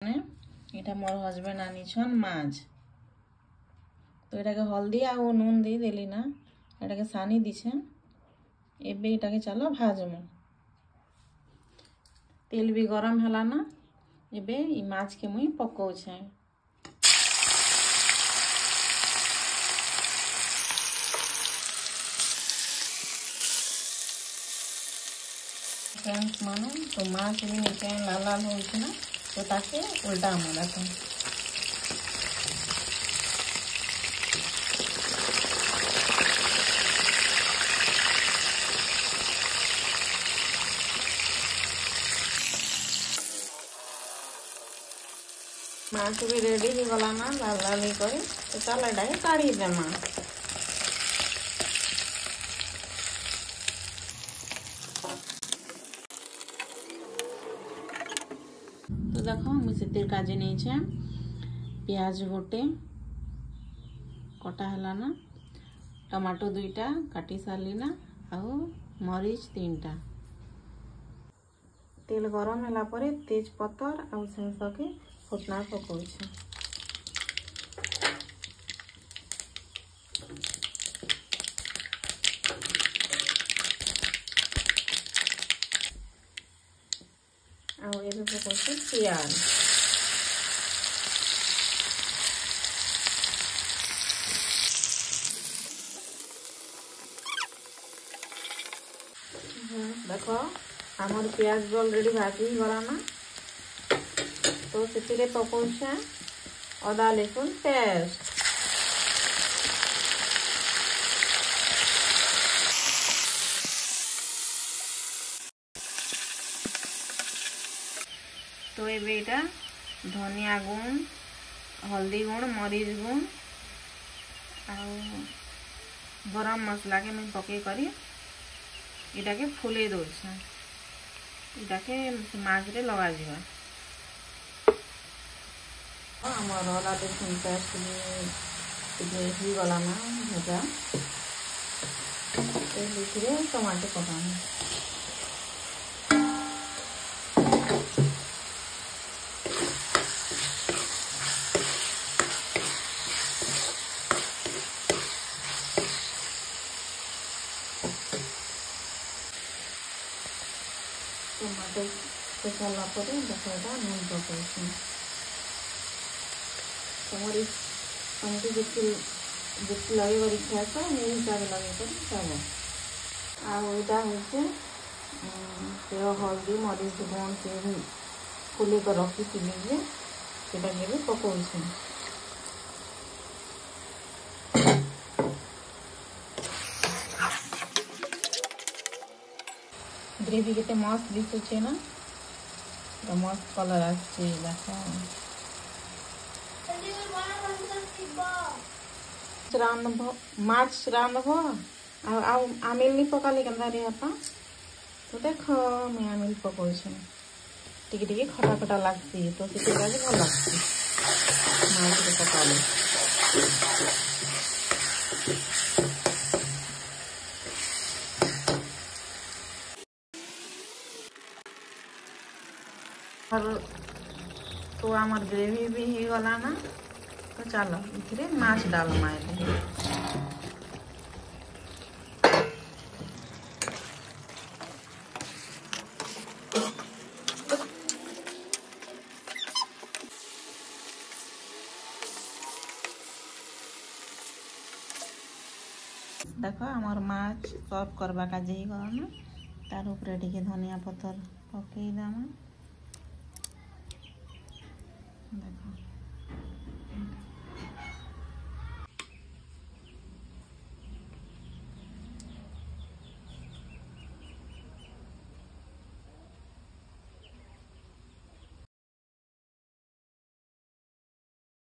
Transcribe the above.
এটা মোর হজবেন্ড আনিছন মাছ তো এটাকে হলদি আর নুন দিয়ে দেলি না এটাকে সানি দিছেন এবে এটাকে চলো ভাজমু তেল भी गरम हला ना एबे ई माछ के मुई पकाउछे फ्रेंड्स माने तो माछ भी नीचे लाल लाल होइछे ना तो ताके उल्टा हमरा तो माछ भी रेडी हो गला ना लाल लाल करे तो चल एटा काढ़ी देमा तो देखो मुझे काजे नहीं छे प्याज गोटे कटा हला ना टमाटो दुईटा काटी सारली ना आउ मरीच तीनटा तेल गरम हला परे तेज पत्तर आउ सेंस के फुटना पकाउछे आउ एबे पकाउछे प्याज देखो हमर प्याज ऑलरेडी भाजी गला ना तो से पकाउछे अदा लहसुन पेस्ट तो एटा धनिया गुण हल्दी गुण मरीच गुण आउ गरम मसला के मैं पके करी इटा के फुले दौछे इटा के माछ रे लगा दिबा हमार वाला लहसुन पेस्ट ही गला ना भजा तो टमाटो पकाना टमाटो पकाला पर देखा नून पकाउछी तुम्हारी हमको जितनी लगे इच्छा तो ये हिसाब लगे कर चलो आटा हूँ हल्दी मरीच गुण से फुले कर रखी से पकाउछे ग्रेवी केते मस्त दिसुचे ना तो मस्त कलर आछे देखो माछ रांधब आमिल नहीं पकाली केन्दा रे आपा तो देख मैं आमिल पकाउछे टिके टिके खटा खटा लागसी तो से भल लागसी माछ रे पकाले और तो आमर ग्रेवी भी ही गला ना तो चलो इथे माछ डाल मारे देखो आमर माछ सर्व करवा का जे गला ना तार ऊपर टिके धनिया पत्तर पकई दामा